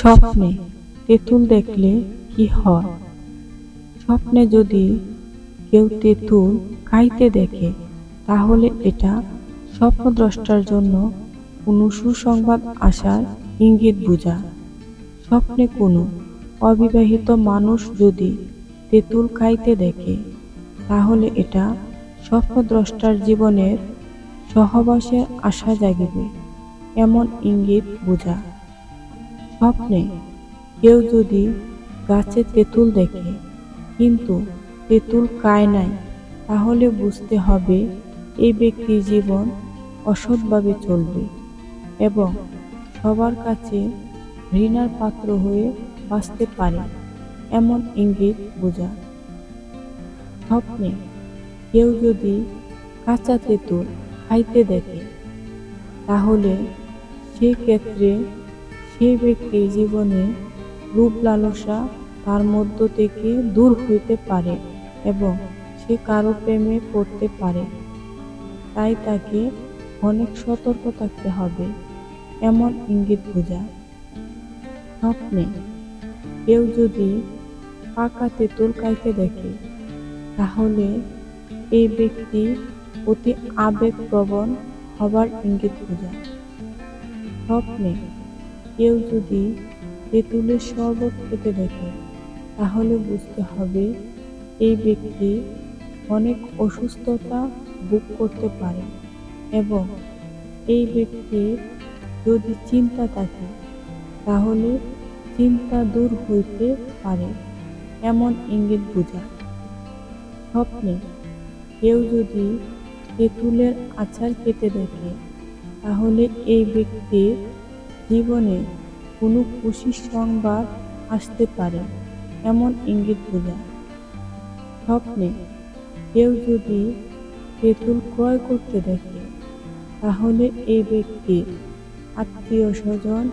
স্বপ্নে তেঁতুল দেখলে কি হয়? স্বপ্নে যদি কেউ তেঁতুল খাইতে দেখে, তাহলে এটা স্বপ্নদ্রষ্টার জন্য কোনো সুসংবাদ আসার ইঙ্গিত বোঝায়। স্বপ্নে কোনো অবিবাহিত মানুষ যদি তেঁতুল খাইতে দেখে, তাহলে এটা স্বপ্নদ্রষ্টার জীবনের সহবাসের আশা জাগিবে এমন ইঙ্গিত বোঝায়। স্বপ্নে কেউ যদি গাছে তেঁতুল দেখে কিন্তু তেঁতুল খায় নাই, তাহলে বুঝতে হবে এই ব্যক্তির জীবন অসৎভাবে চলবে এবং সবার কাছে ঘৃণার পাত্র হয়ে বাঁচতে পারে এমন ইঙ্গিত বোঝায়। স্বপ্নে কেউ যদি কাঁচা তেঁতুল খাইতে দেখে, তাহলে সেক্ষেত্রে সেই ব্যক্তির জীবনে রূপ লালসা তার মধ্য থেকে দূর হইতে পারে এবং সে কারো প্রেমে পড়তে পারে। তাই তাকে অনেক সতর্ক থাকতে হবে এমন ইঙ্গিত বোঝায়। স্বপ্নে কেউ যদি পাকা তেঁতুল খাইতে দেখে, তাহলে এই ব্যক্তি অতি আবেগপ্রবণ হবার ইঙ্গিত বোঝায়। স্বপ্নে কেউ যদি তেঁতুলের শরবত খেতে দেখে, তাহলে বুঝতে হবে এই ব্যক্তি অনেক অসুস্থতা ভোগ করতে পারে এবং এই ব্যক্তির যদি চিন্তা থাকে, তাহলে চিন্তা দূর হইতে পারে এমন ইঙ্গিত বোঝায়। স্বপ্নে কেউ যদি তেঁতুলের আচার খেতে দেখে, তাহলে এই ব্যক্তির জীবনে কোনো খুশির সংবাদ আসতে পারে এমন ইঙ্গিত বোঝায়। স্বপ্নে কেউ যদি তেঁতুল ক্রয় করতে দেখে, তাহলে এই ব্যক্তির আত্মীয় স্বজন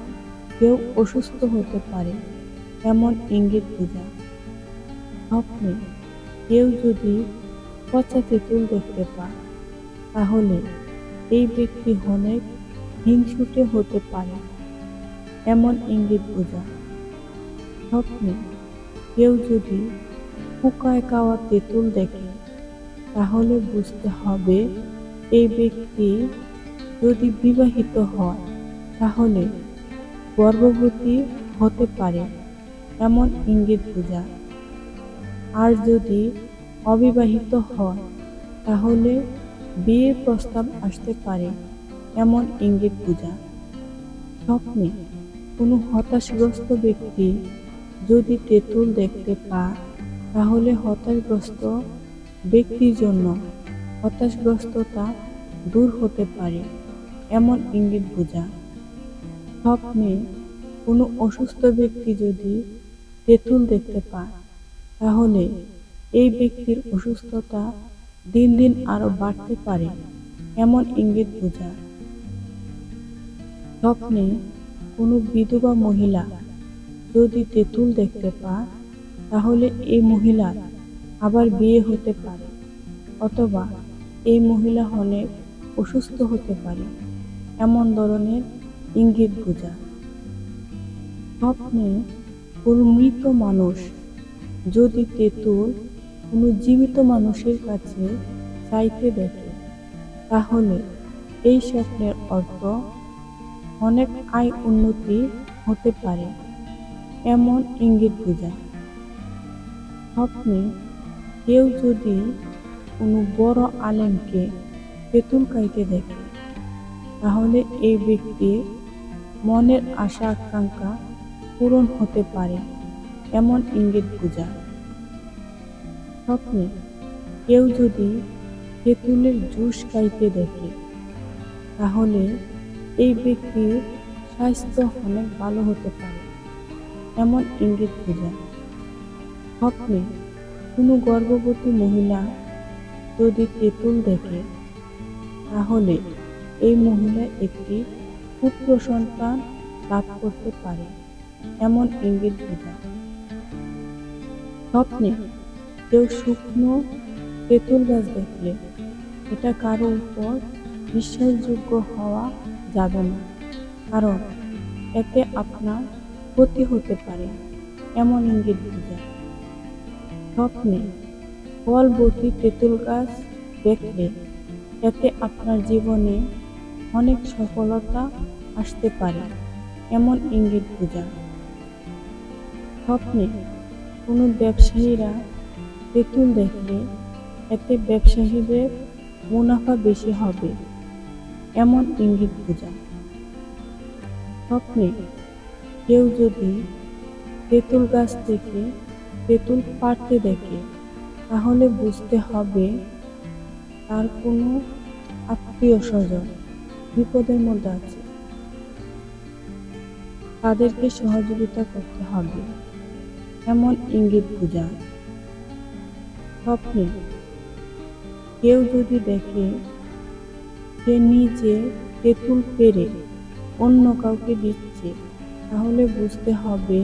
কেউ অসুস্থ হতে পারে এমন ইঙ্গিত বোঝায়। স্বপ্নে কেউ যদি পচা তেঁতুল দেখতে পায়, তাহলে এই ব্যক্তি অনেক হিংসুটে হতে পারে এমন ইঙ্গিত বোঝায়। স্বপ্নে কেউ যদি শুকায় খাওয়া তেঁতুল দেখে, তাহলে বুঝতে হবে এই ব্যক্তি যদি বিবাহিত হয়, তাহলে গর্ভবতী হতে পারে এমন ইঙ্গিত বোঝায়। আর যদি অবিবাহিত হয়, তাহলে বিয়ের প্রস্তাব আসতে পারে এমন ইঙ্গিত বোঝায়। স্বপ্নে কোনো হতাশগ্রস্ত ব্যক্তি যদি তেঁতুল দেখতে পায়, তাহলে হতাশগ্রস্ত ব্যক্তির জন্য হতাশগ্রস্ততা দূর হতে পারে এমন ইঙ্গিত বোঝায়। স্বপ্নে কোনো অসুস্থ ব্যক্তি যদি তেঁতুল দেখতে পায়, তাহলে এই ব্যক্তির অসুস্থতা দিন দিন আরো বাড়তে পারে এমন ইঙ্গিত বোঝায়। স্বপ্নে কোনো বিধবা মহিলা যদি তেঁতুল দেখতে পায়, তাহলে এই মহিলার আবার বিয়ে হতে পারে অথবা এই মহিলা অনেক অসুস্থ হতে পারে এমন ধরনের ইঙ্গিত বোঝায়। স্বপ্নে কোনো মৃত মানুষ যদি তেঁতুল কোনো জীবিত মানুষের কাছে চাইতে দেখে, তাহলে এই স্বপ্নের অর্থ অনেক আয় উন্নতি হতে পারে এমন ইঙ্গিত বোঝায়। স্বপ্নে কেউ যদি কোনো বড় আলেমকে তেঁতুল খাইতে দেখে, তাহলে এই ব্যক্তির মনের আশা আকাঙ্ক্ষা পূরণ হতে পারে এমন ইঙ্গিত বোঝায়। স্বপ্নে কেউ যদি তেঁতুলের জুস খাইতে দেখে, তাহলে এই ব্যক্তির স্বাস্থ্য অনেক ভালো হতে পারে এমন ইঙ্গিত বোঝায়। স্বপ্নে কোনো গর্ভবতী মহিলা যদি তেঁতুল দেখে, তাহলে এই মহিলা একটি পুত্র সন্তান লাভ করতে পারে এমন ইঙ্গিত বোঝায়। স্বপ্নে কেউ শুকনো তেঁতুল গাছ দেখলে, এটা কারো উপর বিশ্বাসযোগ্য হওয়া যাবে না, কারণ এতে আপনার ক্ষতি হতে পারে এমন ইঙ্গিত বোঝায়। স্বপ্নে ফলবতী তেঁতুল গাছ দেখলে এতে আপনার জীবনে অনেক সফলতা আসতে পারে এমন ইঙ্গিত বোঝায়। স্বপ্নে কোনো ব্যবসায়ীরা তেঁতুল দেখলে এতে ব্যবসায়ীদের মুনাফা বেশি হবে এমন ইঙ্গিত বোঝায়। স্বপ্নে কেউ যদি তেঁতুল গাছ থেকে তেঁতুল পাড়তে দেখে তাহলে বুঝতে হবে তার কোনো আত্মীয় স্বজন বিপদের মধ্যে আছে, তাদেরকে সহযোগিতা করতে হবে এমন ইঙ্গিত বোঝায়। স্বপ্নে কেউ যদি দেখে সে নিজে তেঁতুল পেড়ে অন্য কাউকে দিচ্ছে তাহলে বুঝতে হবে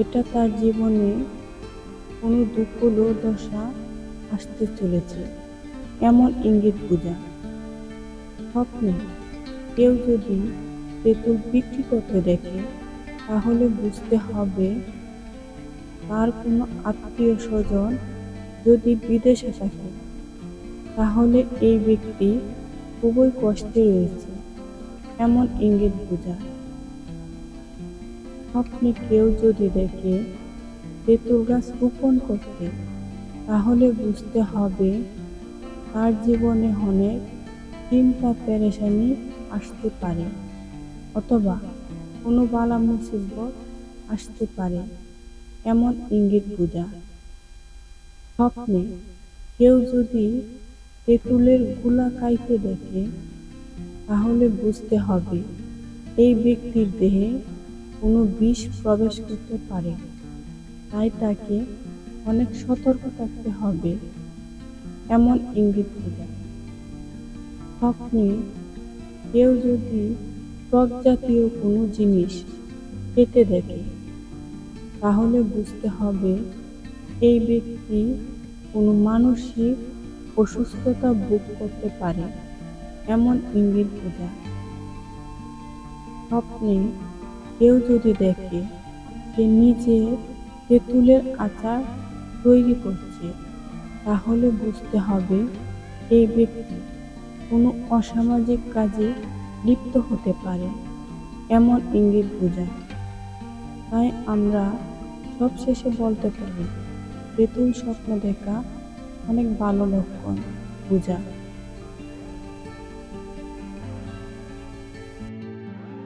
এটা তার জীবনে কোনো দুঃখ দুর্দশা আসতে চলেছে এমন ইঙ্গিত বোঝায়। স্বপ্নে কেউ যদি তেঁতুল বিক্রি করতে দেখে তাহলে বুঝতে হবে তার কোনো আত্মীয় স্বজন যদি বিদেশে থাকে তাহলে এই ব্যক্তি খুবই কষ্টে রয়েছে এমন ইঙ্গিত বোঝায়। স্বপ্নে কেউ যদি দেখে তেঁতুল গাছ রোপণ করতে তাহলে বুঝতে হবে তার জীবনে অনেক চিন্তা পেরেশানি আসতে পারে অথবা কোনো বালা মুসিবত আসতে পারে এমন ইঙ্গিত বোঝায়। স্বপ্নে কেউ যদি তেঁতুলের গুলা খাইতে দেখে তাহলে বুঝতে হবে এই ব্যক্তির দেহে কোনো বিষ প্রবেশ করতে পারে, তাই তাকে অনেক সতর্ক থাকতে হবে এমন ইঙ্গিত বোঝায়। স্বপ্নে কেউ যদি টক জাতীয় কোনো জিনিস খেতে দেখে তাহলে বুঝতে হবে এই ব্যক্তি কোনো মানসিক অসুস্থতা ভোগ করতে পারে এমন ইঙ্গিত বোঝায়। স্বপ্নে কেউ যদি দেখে সে নিজে তেঁতুলের আচার তৈরি করছে তাহলে বুঝতে হবে এই ব্যক্তি কোনো অসামাজিক কাজে লিপ্ত হতে পারে এমন ইঙ্গিত বোঝায়। তাই আমরা সবশেষে বলতে পারি তেঁতুল স্বপ্ন দেখা অনেক ভালো লক্ষণ বোঝায়।